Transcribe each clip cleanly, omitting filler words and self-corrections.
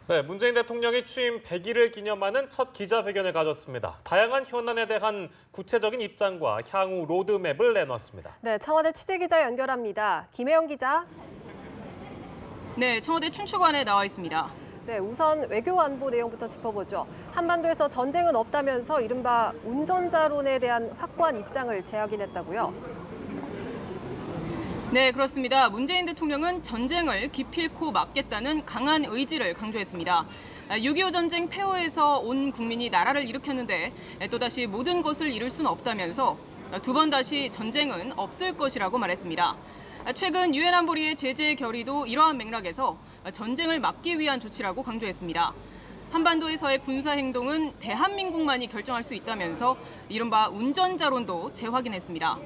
네, 문재인 대통령이 취임 100일을 기념하는 첫 기자회견을 가졌습니다. 다양한 현안에 대한 구체적인 입장과 향후 로드맵을 내놨습니다. 네, 청와대 취재기자 연결합니다. 김혜영 기자. 네, 청와대 춘추관에 나와 있습니다. 네, 우선 외교 안보 내용부터 짚어보죠. 한반도에서 전쟁은 없다면서 이른바 운전자론에 대한 확고한 입장을 재확인했다고요. 네, 그렇습니다. 문재인 대통령은 전쟁을 기필코 막겠다는 강한 의지를 강조했습니다. 6.25 전쟁 폐허에서 온 국민이 나라를 일으켰는데 또다시 모든 것을 잃을 수는 없다면서 두 번 다시 전쟁은 없을 것이라고 말했습니다. 최근 유엔 안보리의 제재 결의도 이러한 맥락에서 전쟁을 막기 위한 조치라고 강조했습니다. 한반도에서의 군사 행동은 대한민국만이 결정할 수 있다면서 이른바 운전자론도 재확인했습니다.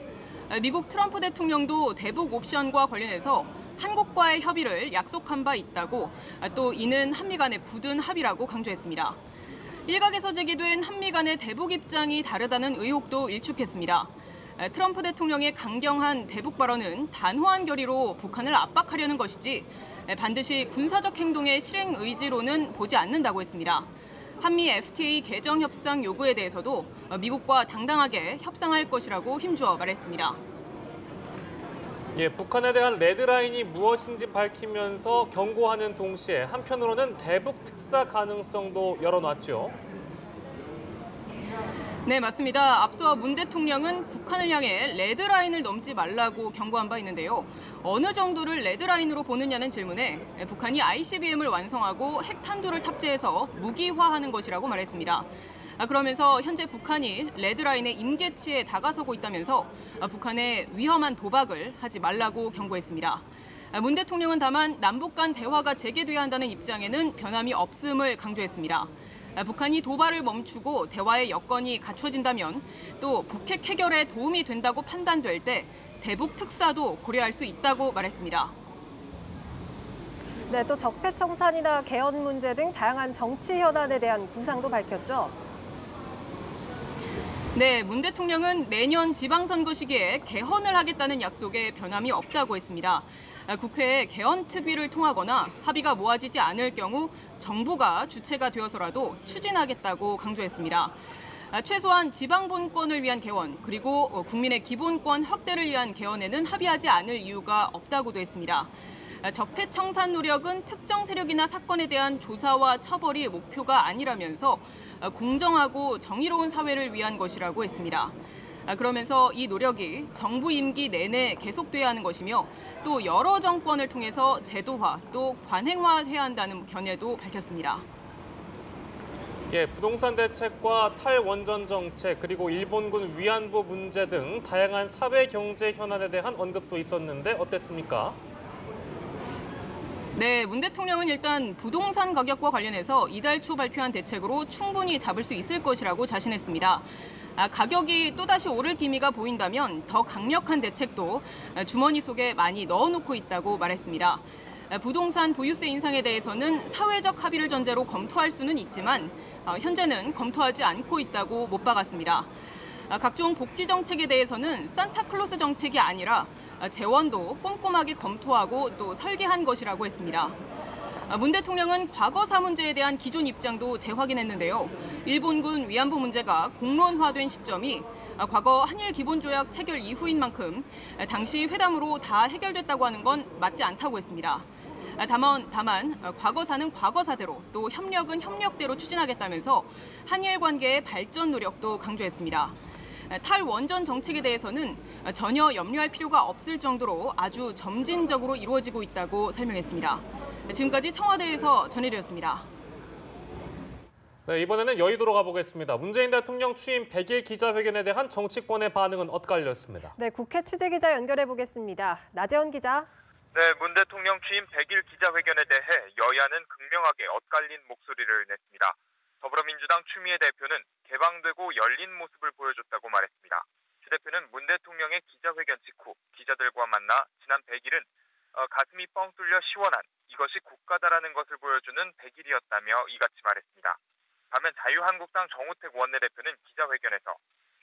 미국 트럼프 대통령도 대북 옵션과 관련해서 한국과의 협의를 약속한 바 있다고, 또 이는 한미 간의 굳은 합의라고 강조했습니다. 일각에서 제기된 한미 간의 대북 입장이 다르다는 의혹도 일축했습니다. 트럼프 대통령의 강경한 대북 발언은 단호한 결의로 북한을 압박하려는 것이지 반드시 군사적 행동의 실행 의지로는 보지 않는다고 했습니다. 한미 FTA 개정 협상 요구에 대해서도 미국과 당당하게 협상할 것이라고 힘주어 말했습니다. 북한에 대한 레드라인이 무엇인지 밝히면서 경고하는 동시에 한편으로는 대북 특사 가능성도 열어놨죠. 네, 맞습니다. 앞서 문 대통령은 북한을 향해 레드라인을 넘지 말라고 경고한 바 있는데요. 어느 정도를 레드라인으로 보느냐는 질문에 북한이 ICBM을 완성하고 핵탄두를 탑재해서 무기화하는 것이라고 말했습니다. 그러면서 현재 북한이 레드라인의 임계치에 다가서고 있다면서 북한에 위험한 도박을 하지 말라고 경고했습니다. 문 대통령은 다만 남북 간 대화가 재개돼야 한다는 입장에는 변함이 없음을 강조했습니다. 북한이 도발을 멈추고 대화의 여건이 갖춰진다면 또 북핵 해결에 도움이 된다고 판단될 때 대북 특사도 고려할 수 있다고 말했습니다. 네, 또 적폐청산이나 개헌 문제 등 다양한 정치 현안에 대한 구상도 밝혔죠. 네, 문 대통령은 내년 지방선거 시기에 개헌을 하겠다는 약속에 변함이 없다고 했습니다. 국회에 개헌 특위를 통하거나 합의가 모아지지 않을 경우 정부가 주체가 되어서라도 추진하겠다고 강조했습니다. 최소한 지방본권을 위한 개헌, 그리고 국민의 기본권 확대를 위한 개헌에는 합의하지 않을 이유가 없다고도 했습니다. 적폐청산 노력은 특정 세력이나 사건에 대한 조사와 처벌이 목표가 아니라면서 공정하고 정의로운 사회를 위한 것이라고 했습니다. 그러면서 이 노력이 정부 임기 내내 계속돼야 하는 것이며 또 여러 정권을 통해서 제도화 또 관행화해야 한다는 견해도 밝혔습니다. 부동산 대책과 탈원전 정책, 그리고 일본군 위안부 문제 등 다양한 사회 경제 현안에 대한 언급도 있었는데 어땠습니까? 네, 문 대통령은 일단 부동산 가격과 관련해서 이달 초 발표한 대책으로 충분히 잡을 수 있을 것이라고 자신했습니다. 가격이 또다시 오를 기미가 보인다면 더 강력한 대책도 주머니 속에 많이 넣어놓고 있다고 말했습니다. 부동산 보유세 인상에 대해서는 사회적 합의를 전제로 검토할 수는 있지만 현재는 검토하지 않고 있다고 못 박았습니다. 각종 복지 정책에 대해서는 산타클로스 정책이 아니라 재원도 꼼꼼하게 검토하고 또 설계한 것이라고 했습니다. 문 대통령은 과거사 문제에 대한 기존 입장도 재확인했는데요. 일본군 위안부 문제가 공론화된 시점이 과거 한일 기본조약 체결 이후인 만큼 당시 회담으로 다 해결됐다고 하는 건 맞지 않다고 했습니다. 다만 과거사는 과거사대로 또 협력은 협력대로 추진하겠다면서 한일 관계의 발전 노력도 강조했습니다. 탈원전 정책에 대해서는 전혀 염려할 필요가 없을 정도로 아주 점진적으로 이루어지고 있다고 설명했습니다. 지금까지 청와대에서 전해드렸습니다. 네, 이번에는 여의도로 가보겠습니다. 문재인 대통령 취임 100일 기자회견에 대한 정치권의 반응은 엇갈렸습니다. 네, 국회 취재기자 연결해 보겠습니다. 나재원 기자. 네, 문 대통령 취임 100일 기자회견에 대해 여야는 극명하게 엇갈린 목소리를 냈습니다. 더불어민주당 추미애 대표는 개방되고 열린 모습을 보여줬다고 말했습니다. 추 대표는 문 대통령의 기자회견 직후 기자들과 만나 지난 100일은 가슴이 뻥 뚫려 시원한 이것이 국가다라는 것을 보여주는 100일이었다며 이같이 말했습니다. 반면 자유한국당 정우택 원내대표는 기자회견에서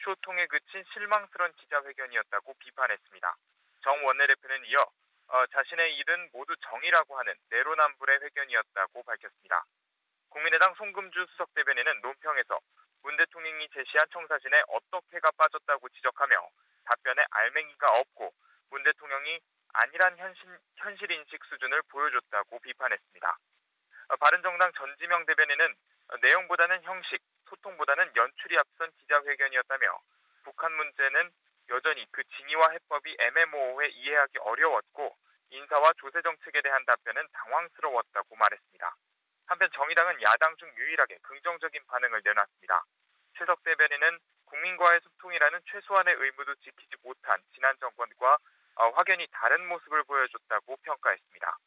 소통에 그친 실망스러운 기자회견이었다고 비판했습니다. 정 원내대표는 이어 자신의 일은 모두 정의라고 하는 내로남불의 회견이었다고 밝혔습니다. 국민의당 송금주 수석 대변인은 논평에서 문 대통령이 제시한 청사진에 어떻게가 빠졌다고 지적하며 답변에 알맹이가 없고 문 대통령이 아니란 현실인식 수준을 보여줬다고 비판했습니다. 바른정당 전지명 대변인은 내용보다는 형식, 소통보다는 연출이 앞선 기자회견이었다며 북한 문제는 여전히 그 진위와 해법이 애매모호해 이해하기 어려웠고 인사와 조세 정책에 대한 답변은 당황스러웠다고 말했습니다. 한편 정의당은 야당 중 유일하게 긍정적인 반응을 내놨습니다. 최석 대변인은 국민과의 소통이라는 최소한의 의무도 지키지 못한 지난 정권과 확연히 다른 모습을 보여줬다고 평가했습니다.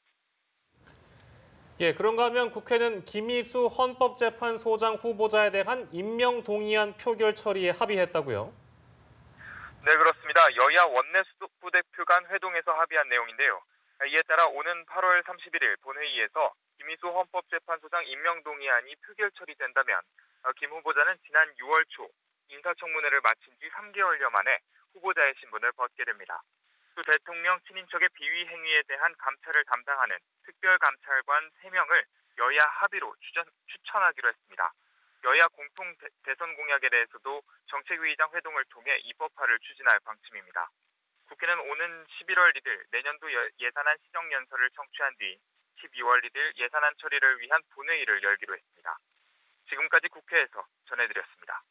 예, 그런가 하면 국회는 김희수 헌법재판소장 후보자에 대한 임명 동의안 표결 처리에 합의했다고요? 네, 그렇습니다. 여야 원내수석부대표 간 회동에서 합의한 내용인데요. 이에 따라 오는 8월 31일 본회의에서 김희수 헌법재판소장 임명 동의안이 표결 처리된다면 김 후보자는 지난 6월 초 인사청문회를 마친 지 3개월여 만에 후보자의 신분을 벗게 됩니다. 또 대통령 친인척의 비위 행위에 대한 감찰을 담당하는 특별감찰관 3명을 여야 합의로 추천하기로 했습니다. 여야 공통 대선 공약에 대해서도 정책위의장 회동을 통해 입법화를 추진할 방침입니다. 국회는 오는 11월 1일 내년도 예산안 시정연설을 청취한 뒤 12월 1일 예산안 처리를 위한 본회의를 열기로 했습니다. 지금까지 국회에서 전해드렸습니다.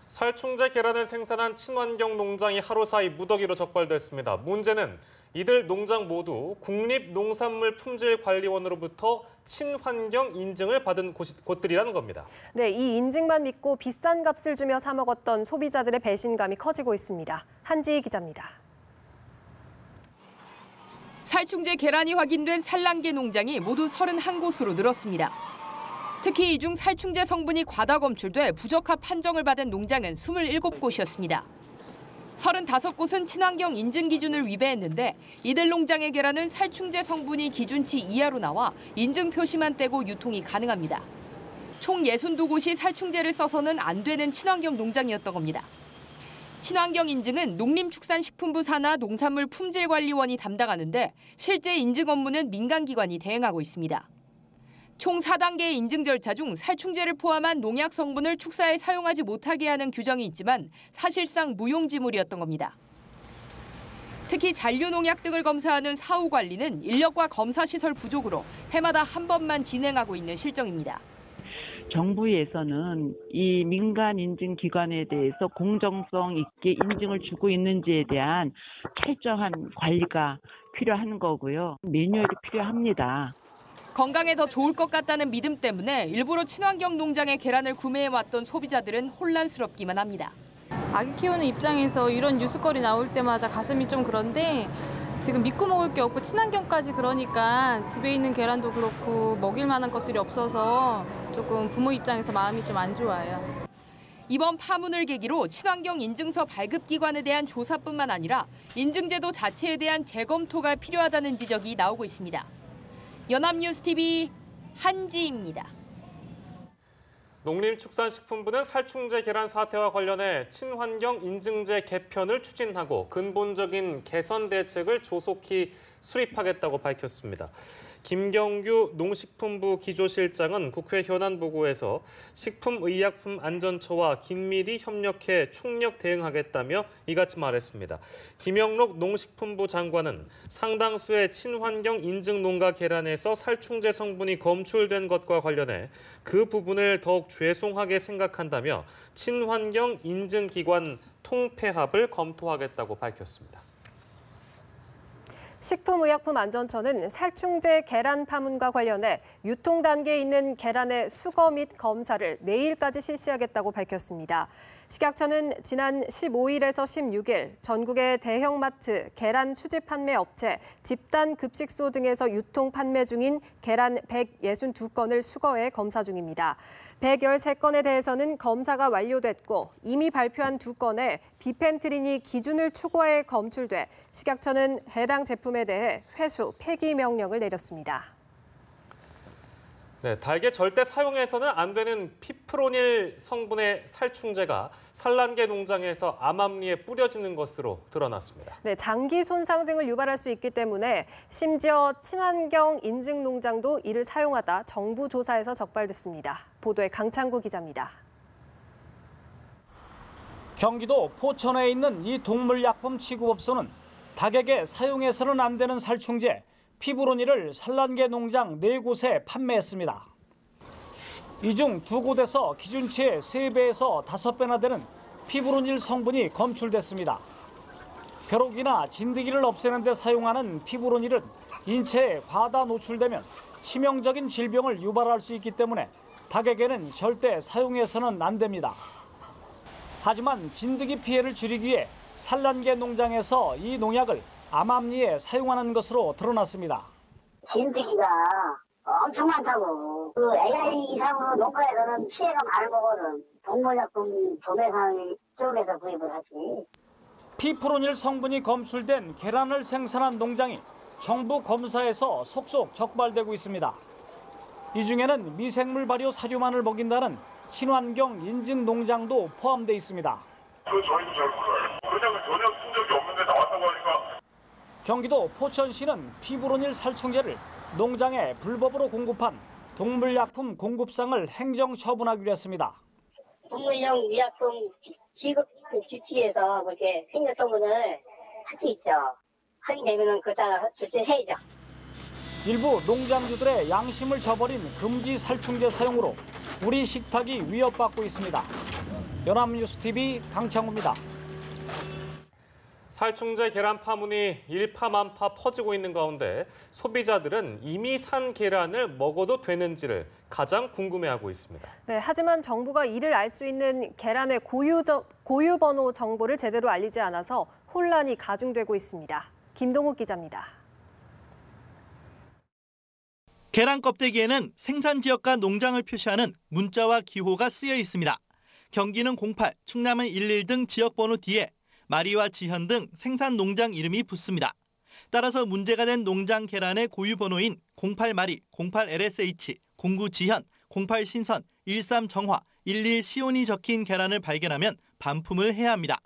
살충제 계란을 생산한 친환경 농장이 하루 사이 무더기로 적발됐습니다. 문제는 이들 농장 모두 국립농산물품질관리원으로부터 친환경 인증을 받은 곳들이라는 겁니다. 네, 이 인증만 믿고 비싼 값을 주며 사 먹었던 소비자들의 배신감이 커지고 있습니다. 한지희 기자입니다. 살충제 계란이 확인된 산란계 농장이 모두 31곳으로 늘었습니다. 특히 이 중 살충제 성분이 과다 검출돼 부적합 판정을 받은 농장은 27곳이었습니다. 35곳은 친환경 인증 기준을 위배했는데 이들 농장의 계란은 살충제 성분이 기준치 이하로 나와 인증 표시만 떼고 유통이 가능합니다. 총 62곳이 살충제를 써서는 안 되는 친환경 농장이었던 겁니다. 친환경 인증은 농림축산식품부 산하 농산물 품질관리원이 담당하는데 실제 인증 업무는 민간기관이 대행하고 있습니다. 총 4단계의 인증 절차 중 살충제를 포함한 농약 성분을 축사에 사용하지 못하게 하는 규정이 있지만 사실상 무용지물이었던 겁니다. 특히 잔류농약 등을 검사하는 사후 관리는 인력과 검사 시설 부족으로 해마다 한 번만 진행하고 있는 실정입니다. 정부에서는 이 민간 인증 기관에 대해서 공정성 있게 인증을 주고 있는지에 대한 철저한 관리가 필요한 거고요. 매뉴얼이 필요합니다. 건강에 더 좋을 것 같다는 믿음 때문에 일부러 친환경 농장의 계란을 구매해왔던 소비자들은 혼란스럽기만 합니다. 아기 키우는 입장에서 이런 뉴스거리 나올 때마다 가슴이 좀 그런데 지금 믿고 먹을 게 없고 친환경까지 그러니까 집에 있는 계란도 그렇고 먹일 만한 것들이 없어서 조금 부모 입장에서 마음이 좀 안 좋아요. 이번 파문을 계기로 친환경 인증서 발급기관에 대한 조사뿐만 아니라 인증제도 자체에 대한 재검토가 필요하다는 지적이 나오고 있습니다. 연합뉴스TV 한지입니다. 농림축산식품부는 살충제 계란 사태와 관련해 친환경 인증제 개편을 추진하고 근본적인 개선 대책을 조속히 수립하겠다고 밝혔습니다. 김경규 농식품부 기조실장은 국회 현안 보고에서 식품의약품안전처와 긴밀히 협력해 총력 대응하겠다며 이같이 말했습니다. 김영록 농식품부 장관은 상당수의 친환경 인증 농가 계란에서 살충제 성분이 검출된 것과 관련해 그 부분을 더욱 죄송하게 생각한다며 친환경 인증기관 통폐합을 검토하겠다고 밝혔습니다. 식품의약품안전처는 살충제 계란 파문과 관련해 유통 단계에 있는 계란의 수거 및 검사를 내일까지 실시하겠다고 밝혔습니다. 식약처는 지난 15일에서 16일 전국의 대형마트, 계란 수집 판매 업체, 집단 급식소 등에서 유통 판매 중인 계란 162건을 수거해 검사 중입니다. 113건에 대해서는 검사가 완료됐고 이미 발표한 2건에 비펜트린이 기준을 초과해 검출돼 식약처는 해당 제품에 대해 회수, 폐기 명령을 내렸습니다. 네, 닭에 절대 사용해서는 안 되는 피프로닐 성분의 살충제가 산란계 농장에서 암암리에 뿌려지는 것으로 드러났습니다. 네, 장기 손상 등을 유발할 수 있기 때문에 심지어 친환경 인증 농장도 이를 사용하다 정부 조사에서 적발됐습니다. 보도에 강창구 기자입니다. 경기도 포천에 있는 이 동물약품 취급업소는 닭에게 사용해서는 안 되는 살충제 피브로닐을 산란계 농장 4곳에 판매했습니다. 이 중 2곳에서 기준치의 3배에서 5배나 되는 피브로닐 성분이 검출됐습니다. 벼룩이나 진드기를 없애는 데 사용하는 피브로닐은 인체에 과다 노출되면 치명적인 질병을 유발할 수 있기 때문에 닭에게는 절대 사용해서는 안 됩니다. 하지만 진드기 피해를 줄이기 위해 산란계 농장에서 이 농약을 암암리에 사용하는 것으로 드러났습니다. 진드기가 엄청 많다고. 그 AI 이상으로 농가에서는 피해가 많은 거거든. 동물약품 도매상 쪽에서 구입을 하지. 피프로닐 성분이 검출된 계란을 생산한 농장이 정부 검사에서 속속 적발되고 있습니다. 이 중에는 미생물 발효 사료만을 먹인다는 친환경 인증 농장도 포함되어 있습니다. 저희도 잘 몰라요. 그냥 전혀 쓴 적이 없는데 나왔다고 하니까. 경기도 포천시는 피브로닐 살충제를 농장에 불법으로 공급한 동물약품 공급상을 행정처분하기로 했습니다. 동물용 의약품 지급 주치에서 그렇게 행정처분을 할 수 있죠. 하게 되면은 그따라 조치해야죠. 일부 농장주들의 양심을 저버린 금지 살충제 사용으로 우리 식탁이 위협받고 있습니다. 연합뉴스TV 강창우입니다. 살충제 계란 파문이 일파만파 퍼지고 있는 가운데 소비자들은 이미 산 계란을 먹어도 되는지를 가장 궁금해하고 있습니다. 네, 하지만 정부가 이를 알 수 있는 계란의 고유 번호 정보를 제대로 알리지 않아서 혼란이 가중되고 있습니다. 김동욱 기자입니다. 계란 껍데기에는 생산 지역과 농장을 표시하는 문자와 기호가 쓰여 있습니다. 경기는 08, 충남은 11 등 지역 번호 뒤에 마리와 지현 등 생산 농장 이름이 붙습니다. 따라서 문제가 된 농장 계란의 고유 번호인 08마리, 08LSH, 09지현, 08신선, 13정화, 11시온이 적힌 계란을 발견하면 반품을 해야 합니다.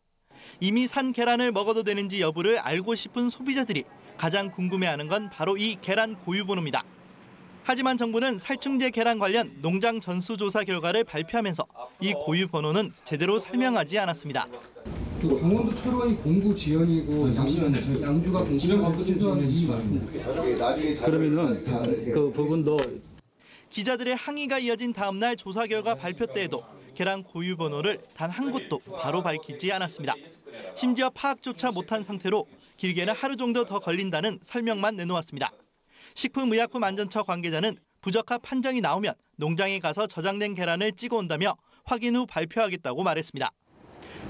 이미 산 계란을 먹어도 되는지 여부를 알고 싶은 소비자들이 가장 궁금해하는 건 바로 이 계란 고유 번호입니다. 하지만 정부는 살충제 계란 관련 농장 전수조사 결과를 발표하면서 이 고유 번호는 제대로 설명하지 않았습니다. 강원도 철원이 공구 지연이고 양주가 공구 신선한 이 맞습니다. 그러면은 그 부분도 기자들의 항의가 이어진 다음 날 조사 결과 발표 때에도 계란 고유 번호를 단 한 곳도 바로 밝히지 않았습니다. 심지어 파악조차 못한 상태로 길게는 하루 정도 더 걸린다는 설명만 내놓았습니다. 식품의약품안전처 관계자는 부적합 판정이 나오면 농장에 가서 저장된 계란을 찍어온다며 확인 후 발표하겠다고 말했습니다.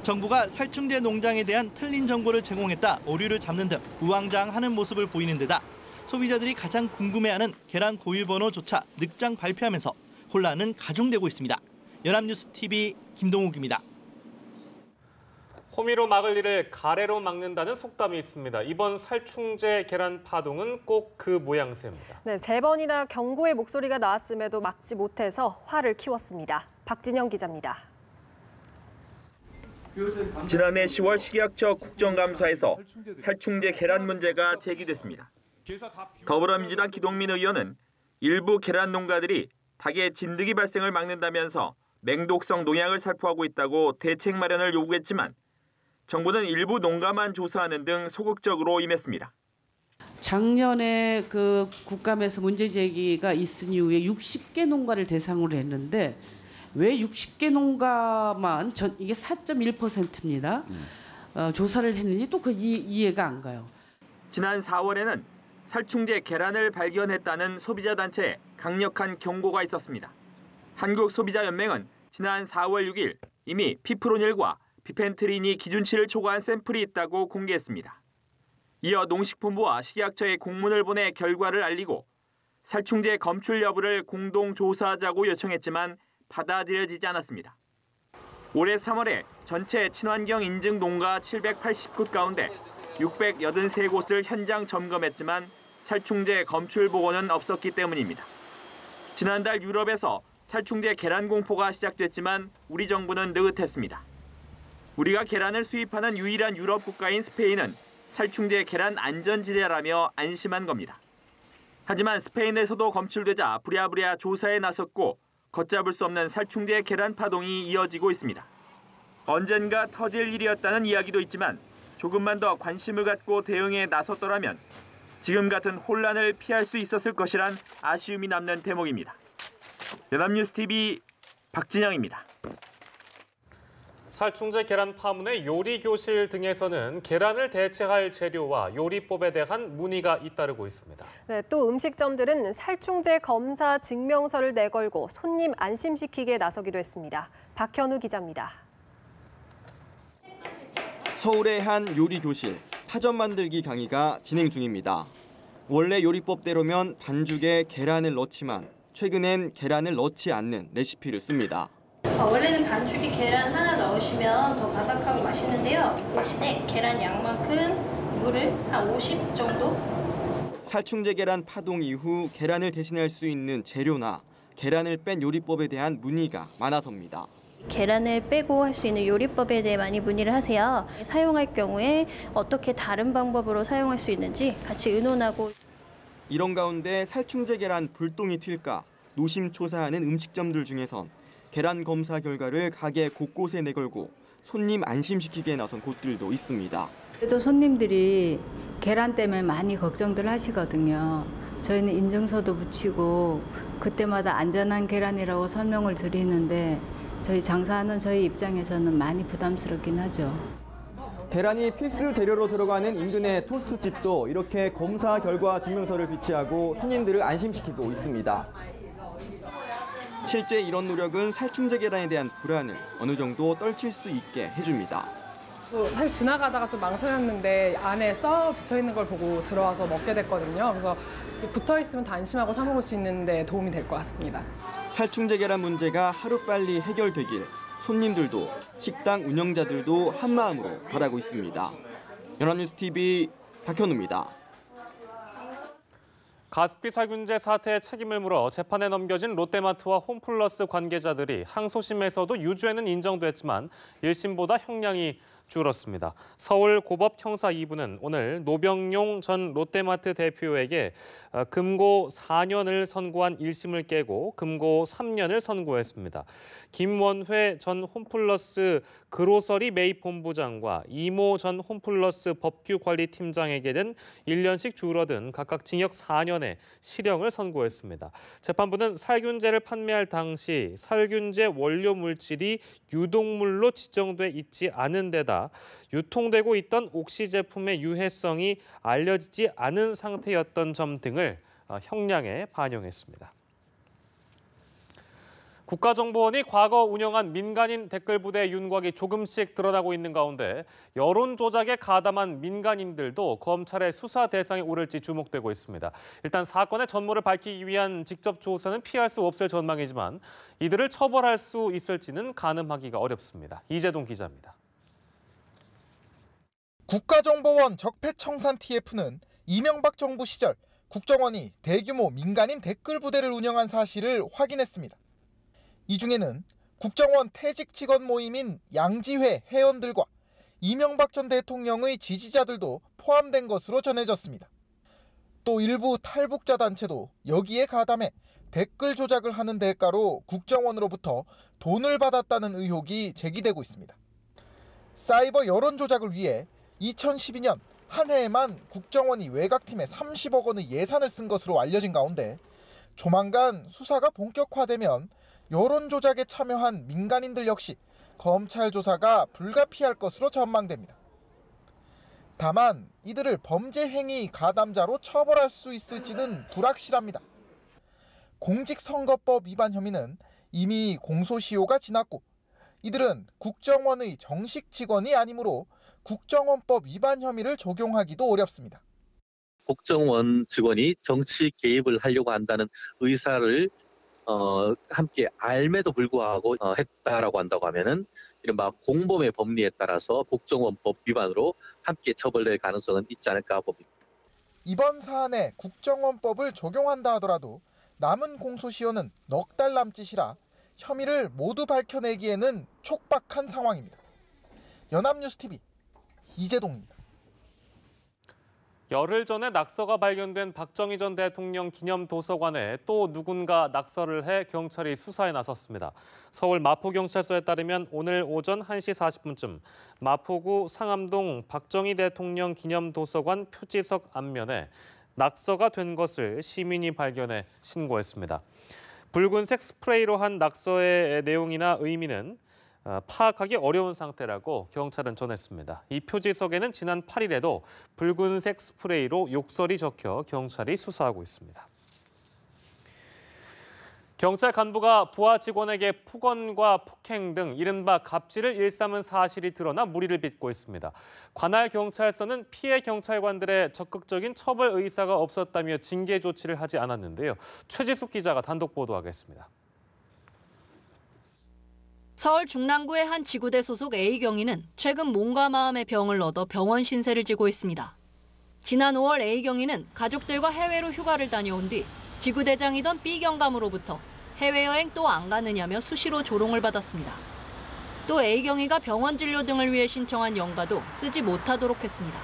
정부가 살충제 농장에 대한 틀린 정보를 제공했다 오류를 잡는 등 우왕좌왕하는 모습을 보이는 데다 소비자들이 가장 궁금해하는 계란 고유 번호조차 늑장 발표하면서 혼란은 가중되고 있습니다. 연합뉴스TV 김동욱입니다. 호미로 막을 일을 가래로 막는다는 속담이 있습니다. 이번 살충제 계란 파동은 꼭 그 모양새입니다. 네, 3번이나 경고의 목소리가 나왔음에도 막지 못해서 화를 키웠습니다. 박진영 기자입니다. 지난해 10월 식약처 국정감사에서 살충제 계란 문제가 제기됐습니다. 더불어민주당 기동민 의원은 일부 계란 농가들이 닭의 진드기 발생을 막는다면서 맹독성 농약을 살포하고 있다고 대책 마련을 요구했지만 정부는 일부 농가만 조사하는 등 소극적으로 임했습니다. 작년에 그 국감에서 문제 제기가 있은 이후에 60개 농가를 대상으로 했는데 왜 60개 농가만 이게 4.1%입니다. 조사를 했는지 또 그 이해가 안 가요. 지난 4월에는 살충제 계란을 발견했다는 소비자단체에 강력한 경고가 있었습니다. 한국소비자연맹은 지난 4월 6일 이미 피프로닐과 비펜트린이 기준치를 초과한 샘플이 있다고 공개했습니다. 이어 농식품부와 식약처에 공문을 보내 결과를 알리고 살충제 검출 여부를 공동 조사하자고 요청했지만 받아들여지지 않았습니다. 올해 3월에 전체 친환경 인증 농가 780곳 가운데 683곳을 현장 점검했지만 살충제 검출 보고는 없었기 때문입니다. 지난달 유럽에서 살충제 계란 공포가 시작됐지만 우리 정부는 느긋했습니다. 우리가 계란을 수입하는 유일한 유럽 국가인 스페인은 살충제 계란 안전지대라며 안심한 겁니다. 하지만 스페인에서도 검출되자 부랴부랴 조사에 나섰고 걷잡을 수 없는 살충제 계란 파동이 이어지고 있습니다. 언젠가 터질 일이었다는 이야기도 있지만 조금만 더 관심을 갖고 대응에 나섰더라면 지금 같은 혼란을 피할 수 있었을 것이란 아쉬움이 남는 대목입니다. 연합뉴스TV 박진영입니다. 살충제 계란 파문의 요리교실 등에서는 계란을 대체할 재료와 요리법에 대한 문의가 잇따르고 있습니다. 네, 또 음식점들은 살충제 검사 증명서를 내걸고 손님 안심시키기에 나서기도 했습니다. 박현우 기자입니다. 서울의 한 요리교실, 파전 만들기 강의가 진행 중입니다. 원래 요리법대로면 반죽에 계란을 넣지만 최근엔 계란을 넣지 않는 레시피를 씁니다. 원래는 반죽에 계란 하나 넣으시면 더 바삭하고 맛있는데요. 대신에 계란 양만큼 물을 한 50 정도? 살충제 계란 파동 이후 계란을 대신할 수 있는 재료나 계란을 뺀 요리법에 대한 문의가 많아섭니다. 계란을 빼고 할 수 있는 요리법에 대해 많이 문의를 하세요. 사용할 경우에 어떻게 다른 방법으로 사용할 수 있는지 같이 의논하고. 이런 가운데 살충제 계란 불똥이 튈까 노심초사하는 음식점들 중에선 계란 검사 결과를 가게 곳곳에 내걸고 손님 안심시키기에 나선 곳들도 있습니다. 그래도 손님들이 계란 때문에 많이 걱정들 하시거든요. 저희는 인증서도 붙이고 그때마다 안전한 계란이라고 설명을 드리는데 저희 장사하는 저희 입장에서는 많이 부담스럽긴 하죠. 계란이 필수 재료로 들어가는 인근의 토스트집도 이렇게 검사 결과 증명서를 비치하고 손님들을 안심시키고 있습니다. 실제 이런 노력은 살충제 계란에 대한 불안을 어느 정도 떨칠 수 있게 해줍니다. 사실 지나가다가 좀 망설였는데 안에 써 붙여 있는 걸 보고 들어와서 먹게 됐거든요. 그래서 붙어 있으면 더 안심하고 사 먹을 수 있는데 도움이 될 것 같습니다. 살충제 계란 문제가 하루빨리 해결되길 손님들도 식당 운영자들도 한마음으로 바라고 있습니다. 연합뉴스TV 박현우입니다. 가습기 살균제 사태의 책임을 물어 재판에 넘겨진 롯데마트와 홈플러스 관계자들이 항소심에서도 유죄는 인정됐지만 1심보다 형량이 줄었습니다. 서울 고법 형사 2부는 오늘 노병용 전 롯데마트 대표에게 금고 4년을 선고한 1심을 깨고 금고 3년을 선고했습니다. 김원회 전 홈플러스 그로서리 매입본부장과 이모 전 홈플러스 법규관리팀장에게는 1년씩 줄어든 각각 징역 4년의 실형을 선고했습니다. 재판부는 살균제를 판매할 당시 살균제 원료 물질이 유독물로 지정돼 있지 않은 데다 유통되고 있던 옥시 제품의 유해성이 알려지지 않은 상태였던 점 등을 형량에 반영했습니다. 국가정보원이 과거 운영한 민간인 댓글 부대의 윤곽이 조금씩 드러나고 있는 가운데 여론 조작에 가담한 민간인들도 검찰의 수사 대상에 오를지 주목되고 있습니다. 일단 사건의 전모를 밝히기 위한 직접 조사는 피할 수 없을 전망이지만 이들을 처벌할 수 있을지는 가늠하기가 어렵습니다. 이재동 기자입니다. 국가정보원 적폐청산 TF는 이명박 정부 시절 국정원이 대규모 민간인 댓글 부대를 운영한 사실을 확인했습니다. 이 중에는 국정원 퇴직 직원 모임인 양지회 회원들과 이명박 전 대통령의 지지자들도 포함된 것으로 전해졌습니다. 또 일부 탈북자 단체도 여기에 가담해 댓글 조작을 하는 대가로 국정원으로부터 돈을 받았다는 의혹이 제기되고 있습니다. 사이버 여론 조작을 위해 2012년 한 해에만 국정원이 외곽팀에 30억 원의 예산을 쓴 것으로 알려진 가운데 조만간 수사가 본격화되면 여론 조작에 참여한 민간인들 역시 검찰 조사가 불가피할 것으로 전망됩니다. 다만 이들을 범죄 행위 가담자로 처벌할 수 있을지는 불확실합니다. 공직선거법 위반 혐의는 이미 공소시효가 지났고 이들은 국정원의 정식 직원이 아니므로 국정원법 위반 혐의를 적용하기도 어렵습니다. 국정원 직원이 정치 개입을 하려고 한다는 의사를 함께 알매도 불구하고 했다라고 한다고 하면은 이른바 공범의 법리에 따라서 국정원법 위반으로 함께 처벌될 가능성은 있지 않을까 봅니다. 이번 사안에 국정원법을 적용한다 하더라도 남은 공소시효는 넉 달 남짓이라 혐의를 모두 밝혀내기에는 촉박한 상황입니다. 연합뉴스TV 이재동입니다. 열흘 전에 낙서가 발견된 박정희 전 대통령 기념 도서관에 또 누군가 낙서를 해 경찰이 수사에 나섰습니다. 서울 마포경찰서에 따르면 오늘 오전 1시 40분쯤 마포구 상암동 박정희 대통령 기념 도서관 표지석 앞면에 낙서가 된 것을 시민이 발견해 신고했습니다. 붉은색 스프레이로 한 낙서의 내용이나 의미는 파악하기 어려운 상태라고 경찰은 전했습니다. 이 표지석에는 지난 8일에도 붉은색 스프레이로 욕설이 적혀 경찰이 수사하고 있습니다. 경찰 간부가 부하 직원에게 폭언과 폭행 등 이른바 갑질을 일삼은 사실이 드러나 물의를 빚고 있습니다. 관할 경찰서는 피해 경찰관들의 적극적인 처벌 의사가 없었다며 징계 조치를 하지 않았는데요. 최지숙 기자가 단독 보도하겠습니다. 서울 중랑구의 한 지구대 소속 A경위는 최근 몸과 마음의 병을 얻어 병원 신세를 지고 있습니다. 지난 5월 A경위는 가족들과 해외로 휴가를 다녀온 뒤 지구대장이던 B경감으로부터 해외여행 또 안 가느냐며 수시로 조롱을 받았습니다. 또 A경위가 병원 진료 등을 위해 신청한 연가도 쓰지 못하도록 했습니다.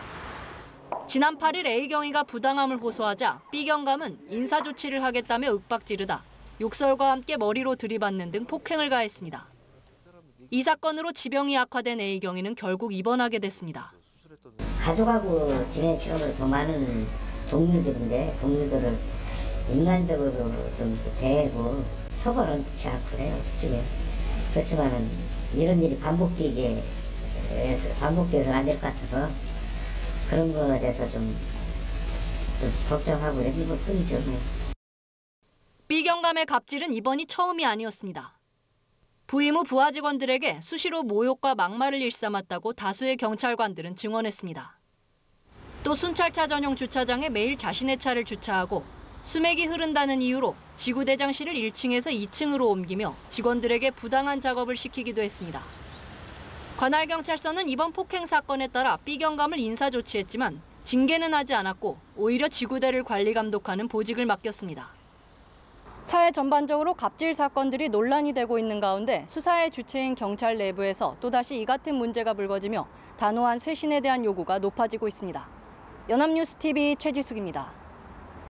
지난 8일 A경위가 부당함을 호소하자 B경감은 인사조치를 하겠다며 윽박지르다 욕설과 함께 머리로 들이받는 등 폭행을 가했습니다. 이 사건으로 지병이 악화된 A경위는 결국 입원하게 됐습니다. 가족하고 지낸 시간보다 더 많은 동물들인데 동물들을 인간적으로 좀 대하고 처벌은 좋지 않고요, 솔직히. 그렇지만은 이런 일이 반복돼서는 안 될 것 같아서 그런 거에 대해서 좀 걱정하고 이런 것 뿐이죠. B경감의 갑질은 이번이 처음이 아니었습니다. 부임 후 부하 직원들에게 수시로 모욕과 막말을 일삼았다고 다수의 경찰관들은 증언했습니다. 또 순찰차 전용 주차장에 매일 자신의 차를 주차하고 수맥이 흐른다는 이유로 지구대장실을 1층에서 2층으로 옮기며 직원들에게 부당한 작업을 시키기도 했습니다. 관할경찰서는 이번 폭행 사건에 따라 B경감을 인사조치했지만 징계는 하지 않았고 오히려 지구대를 관리감독하는 보직을 맡겼습니다. 사회 전반적으로 갑질 사건들이 논란이 되고 있는 가운데 수사의 주체인 경찰 내부에서 또다시 이 같은 문제가 불거지며 단호한 쇄신에 대한 요구가 높아지고 있습니다. 연합뉴스TV 최지숙입니다.